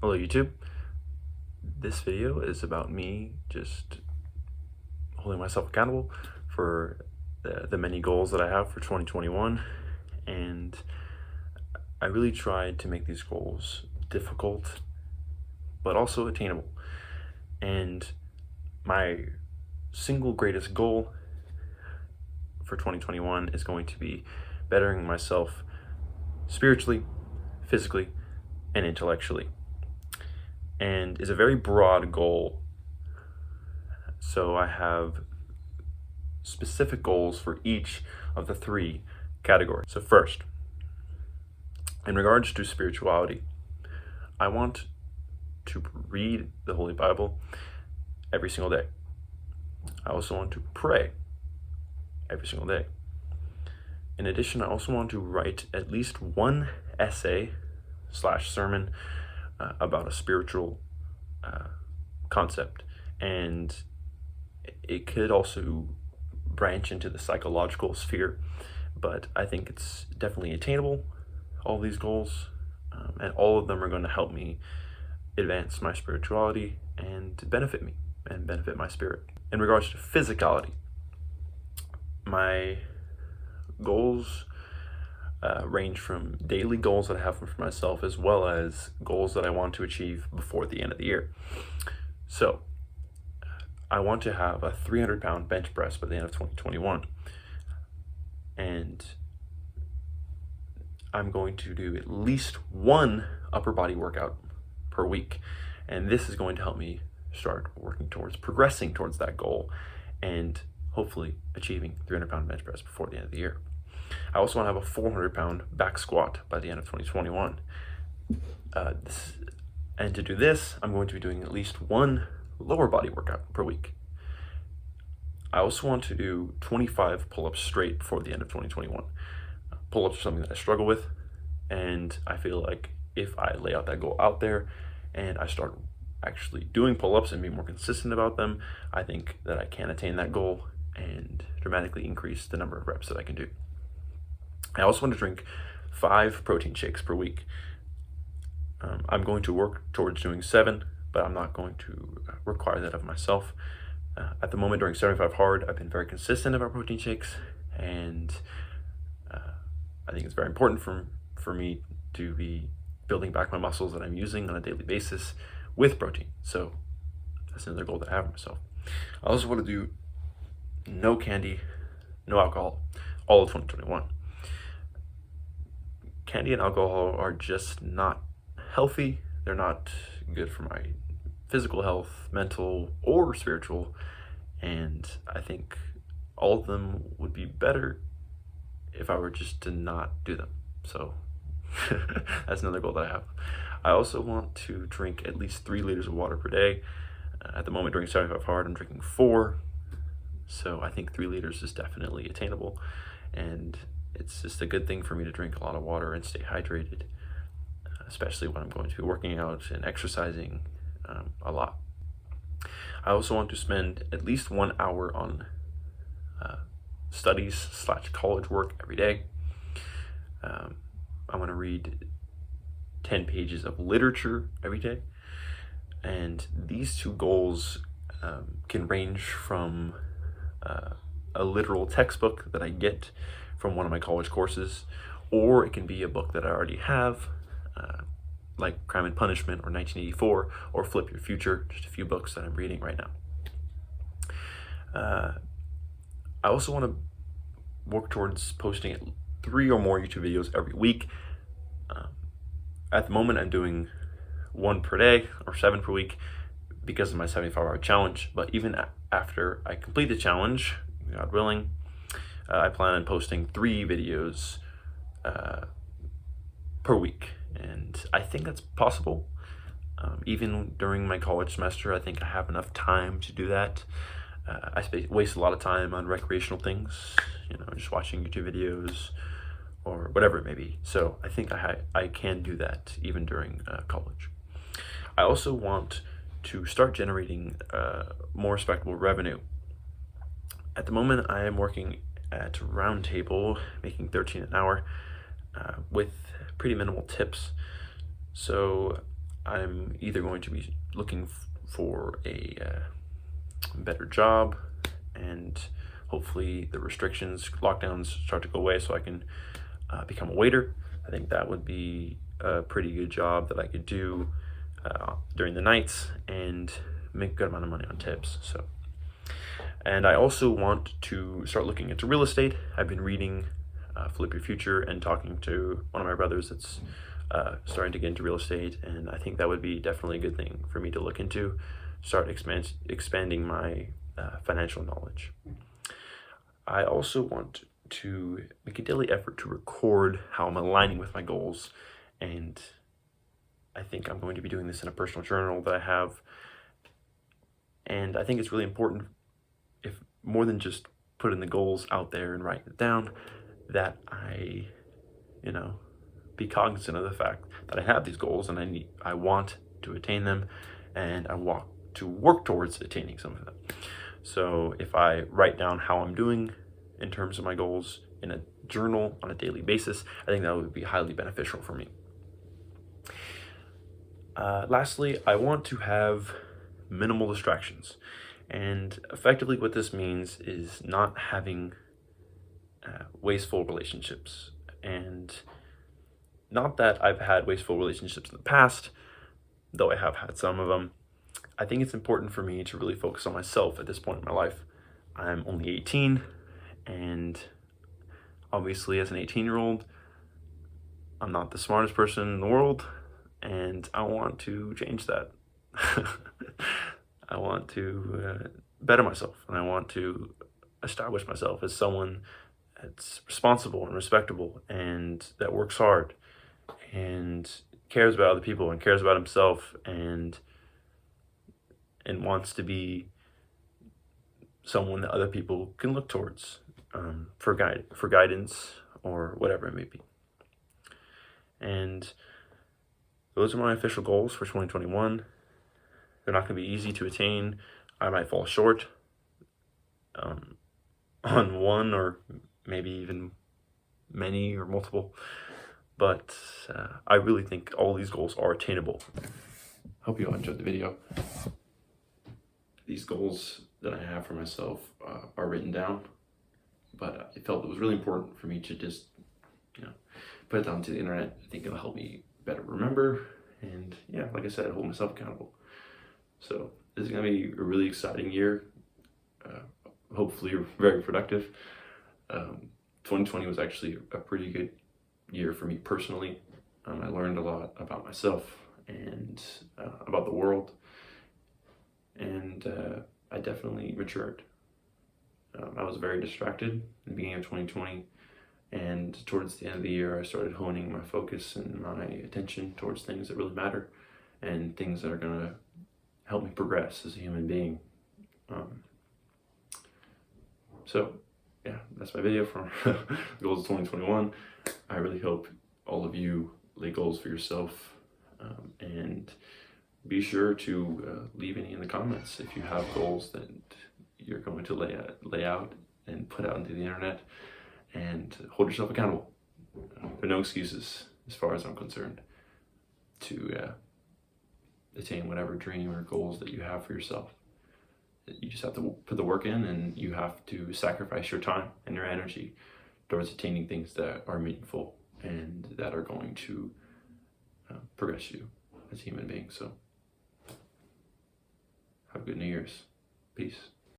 Hello YouTube. This video is about me just holding myself accountable for the many goals that I have for 2021, and I really tried to make these goals difficult but also attainable. And my single greatest goal for 2021 is going to be bettering myself spiritually, physically, and intellectually, and is a very broad goal. So I have specific goals for each of the three categories. So first, in regards to spirituality, I want to read the Holy Bible every single day. I also want to pray every single day. In addition, I also want to write at least one essay / sermon about a spiritual concept, and it could also branch into the psychological sphere, but I think it's definitely attainable, all these goals, and all of them are going to help me advance my spirituality and benefit me and benefit my spirit. In regards to physicality, my goals range from daily goals that I have for myself, as well as goals that I want to achieve before the end of the year. So I want to have a 300-pound bench press by the end of 2021, and I'm going to do at least one upper body workout per week, and this is going to help me start working towards progressing towards that goal and hopefully achieving 300-pound bench press before the end of the year. I also want to have a 400-pound back squat by the end of 2021. And to do this, I'm going to be doing at least one lower body workout per week. I also want to do 25 pull-ups straight before the end of 2021. Pull-ups are something that I struggle with, and I feel like if I lay out that goal out there and I start actually doing pull-ups and be more consistent about them, I think that I can attain that goal and dramatically increase the number of reps that I can do. I also want to drink 5 protein shakes per week. I'm going to work towards doing 7, but I'm not going to require that of myself. At the moment, during 75 Hard, I've been very consistent about protein shakes, and I think it's very important for me to be building back my muscles that I'm using on a daily basis with protein. So that's another goal that I have for myself. I also want to do no candy, no alcohol, all of 2021. Candy and alcohol are just not healthy. They're not good for my physical health, mental, or spiritual, and I think all of them would be better if I were just to not do them. So that's another goal that I have. I also want to drink at least 3 liters of water per day. At the moment, during 75 Hard, I'm drinking 4, so I think 3 liters is definitely attainable, and it's just a good thing for me to drink a lot of water and stay hydrated, especially when I'm going to be working out and exercising a lot. I also want to spend at least 1 hour on studies / college work every day. I want to read 10 pages of literature every day, and these 2 goals can range from a literal textbook that I get from one of my college courses, or it can be a book that I already have, like Crime and Punishment or 1984 or Flip Your Future, just a few books that I'm reading right now. I also want to work towards posting 3 or more YouTube videos every week. At the moment, I'm doing 1 per day or 7 per week because of my 75-hour challenge, but even after I complete the challenge, God willing, I plan on posting 3 videos per week, and I think that's possible. Even during my college semester, I think I have enough time to do that. I waste a lot of time on recreational things, just watching YouTube videos or whatever it may be. So I think I can do that even during college. I also want to start generating more respectable revenue. At the moment, I am working at Roundtable, making $13 an hour with pretty minimal tips. So I'm either going to be looking for a better job, and hopefully the restrictions, lockdowns start to go away so I can become a waiter. I think that would be a pretty good job that I could do during the nights and make a good amount of money on tips. So, and I also want to start looking into real estate. I've been reading Flip Your Future and talking to one of my brothers that's starting to get into real estate, and I think that would be definitely a good thing for me to look into, start expanding my financial knowledge. I also want to make a daily effort to record how I'm aligning with my goals, and I think I'm going to be doing this in a personal journal that I have. And I think it's really important, if more than just putting the goals out there and writing it down, that I, be cognizant of the fact that I have these goals and I want to attain them, and I want to work towards attaining some of them. So if I write down how I'm doing in terms of my goals in a journal on a daily basis, I think that would be highly beneficial for me. Lastly, I want to have minimal distractions. And effectively what this means is not having wasteful relationships. And not that I've had wasteful relationships in the past, though I have had some of them. I think it's important for me to really focus on myself at this point in my life. I'm only 18, and obviously as an 18-year-old, I'm not the smartest person in the world, and I want to change that. I want to better myself, and I want to establish myself as someone that's responsible and respectable and that works hard and cares about other people and cares about himself and wants to be someone that other people can look towards for guidance or whatever it may be. And those are my official goals for 2021. They're not going to be easy to attain. I might fall short on one or maybe even many or multiple, but I really think all these goals are attainable. Hope you all enjoyed the video. These goals that I have for myself are written down, but I felt it was really important for me to just, put it down to the internet. I think it'll help me better remember, and yeah, like I said, hold myself accountable. So this is going to be a really exciting year, hopefully very productive. 2020 was actually a pretty good year for me personally. I learned a lot about myself and about the world, and I definitely matured. I was very distracted in the beginning of 2020, and towards the end of the year I started honing my focus and my attention towards things that really matter and things that are going to help me progress as a human being. So yeah, that's my video for goals of 2021. I really hope all of you lay goals for yourself, and be sure to leave any in the comments if you have goals that you're going to lay out and put out into the internet, and hold yourself accountable. There are no excuses as far as I'm concerned to attain whatever dream or goals that you have for yourself. You just have to put the work in, and you have to sacrifice your time and your energy towards attaining things that are meaningful and that are going to progress you as a human being. So have a good New Year's. Peace.